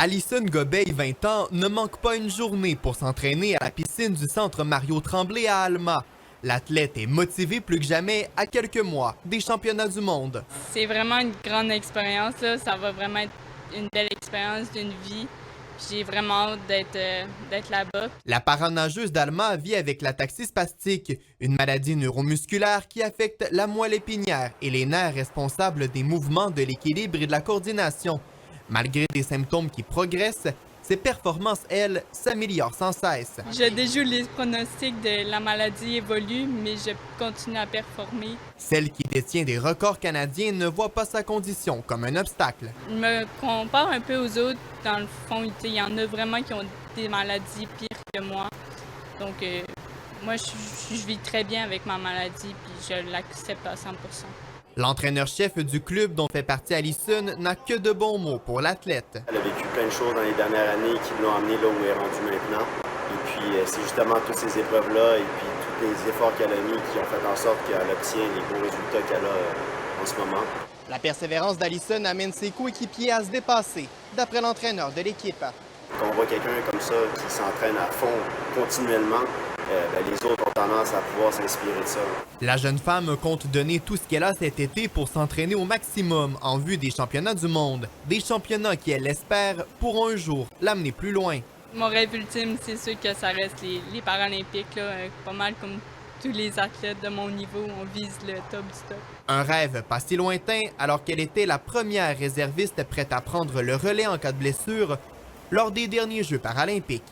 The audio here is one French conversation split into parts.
Alison Gobeil, 20 ans, ne manque pas une journée pour s'entraîner à la piscine du centre Mario Tremblay à Alma. L'athlète est motivée plus que jamais à quelques mois des championnats du monde. C'est vraiment une grande expérience, là. Ça va vraiment être une belle expérience d'une vie. J'ai vraiment hâte d'être là-bas. La paranageuse d'Alma vit avec l'ataxie spastique, une maladie neuromusculaire qui affecte la moelle épinière et les nerfs responsables des mouvements, de l'équilibre et de la coordination. Malgré des symptômes qui progressent, ses performances, elles, s'améliorent sans cesse. Je déjoue les pronostics de la maladie évolue, mais je continue à performer. Celle qui détient des records canadiens ne voit pas sa condition comme un obstacle. Je me compare un peu aux autres. Dans le fond, il y en a vraiment qui ont des maladies pires que moi. Donc, moi, je vis très bien avec ma maladie, puis je l'accepte à 100%. L'entraîneur-chef du club dont fait partie Alison n'a que de bons mots pour l'athlète. Elle a vécu plein de choses dans les dernières années qui l'ont amenée là où elle est rendue maintenant. Et puis, c'est justement toutes ces épreuves-là et puis tous les efforts qu'elle a mis qui ont fait en sorte qu'elle obtient les beaux résultats qu'elle a en ce moment. La persévérance d'Alison amène ses coéquipiers à se dépasser, d'après l'entraîneur de l'équipe. Quand on voit quelqu'un comme ça qui s'entraîne à fond continuellement, les autres ont tendance à pouvoir s'inspirer de ça. La jeune femme compte donner tout ce qu'elle a cet été pour s'entraîner au maximum en vue des championnats du monde. Des championnats qui, elle l'espère, pourront un jour l'amener plus loin. Mon rêve ultime, c'est sûr que ça reste les Paralympiques, là, pas mal comme tous les athlètes de mon niveau, on vise le top du top. Un rêve pas si lointain alors qu'elle était la première réserviste prête à prendre le relais en cas de blessure lors des derniers Jeux paralympiques.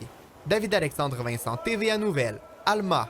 David-Alexandre Vincent, TVA Nouvelles, Alma.